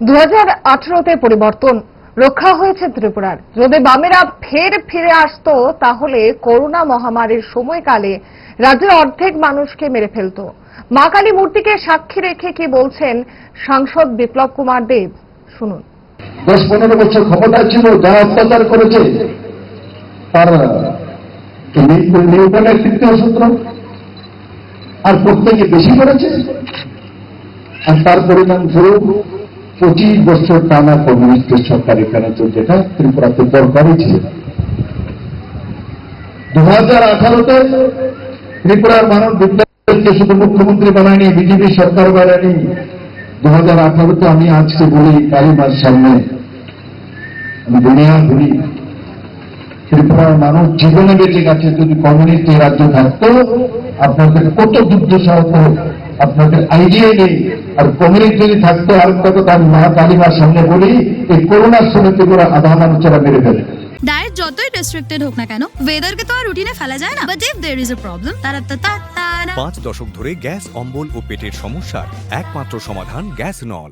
2018-তে পরিবর্তন রক্ষা হয়েছে ত্রিপুরার। যদি বামেরা ফের ফিরে আসতো তাহলে করোনা মহামারীর সময়কালে রাজ্যের অর্ধেক মানুষকে মেরে ফেলত। মা কালী মূর্তিকে সাক্ষী রেখে কি বলছেন সাংসদ বিপ্লব কুমার দেব, শুনুন। 10-15 বছর ক্ষমতা ছিল, যারা অত্যাচার করেছে তার নিউটনের তৃতীয় সূত্র, আর প্রত্যেকে বেশি করেছে, আর তার পরিণামস্বরূপ 25 বছর টানা কমিউনিস্টের সরকার এখানে চলছে, যেটা ত্রিপুরাতে দরকারই ছিল। 2018-তে ত্রিপুরার মানুষ বিপ্লবকে শুধু মুখ্যমন্ত্রী বানায়নি, বিজেপি সরকার বানায়নি। 2018-তে আমি আজকে বলি কালীমার সামনে, আমি দুনিয়া ঘুরি, ত্রিপুরার মানুষ জীবনে বেঁচে গেছে। যদি কমিউনিস্ট এই রাজ্য থাকতো, আপনাদের কত দুর্দশা হতো আপনাদের আইডিয়া নেই। আর কমিউনিস্ট যদি থাকতো, আর কত তার মা কালীমার সামনে বলি, এই করোনার সময় ত্রিপুরা আধা মানুষেরা মেরে ফেলে। ডায়েট যতই রেস্ট্রিক্টেড হোক না কেন, ওয়েদারকে তো আর রুটিনে ফেলা যায় না। But if there is a problem, 5 দশক ধরে গ্যাস, অম্বল ও পেটের সমস্যার একমাত্র সমাধান গ্যাস নল।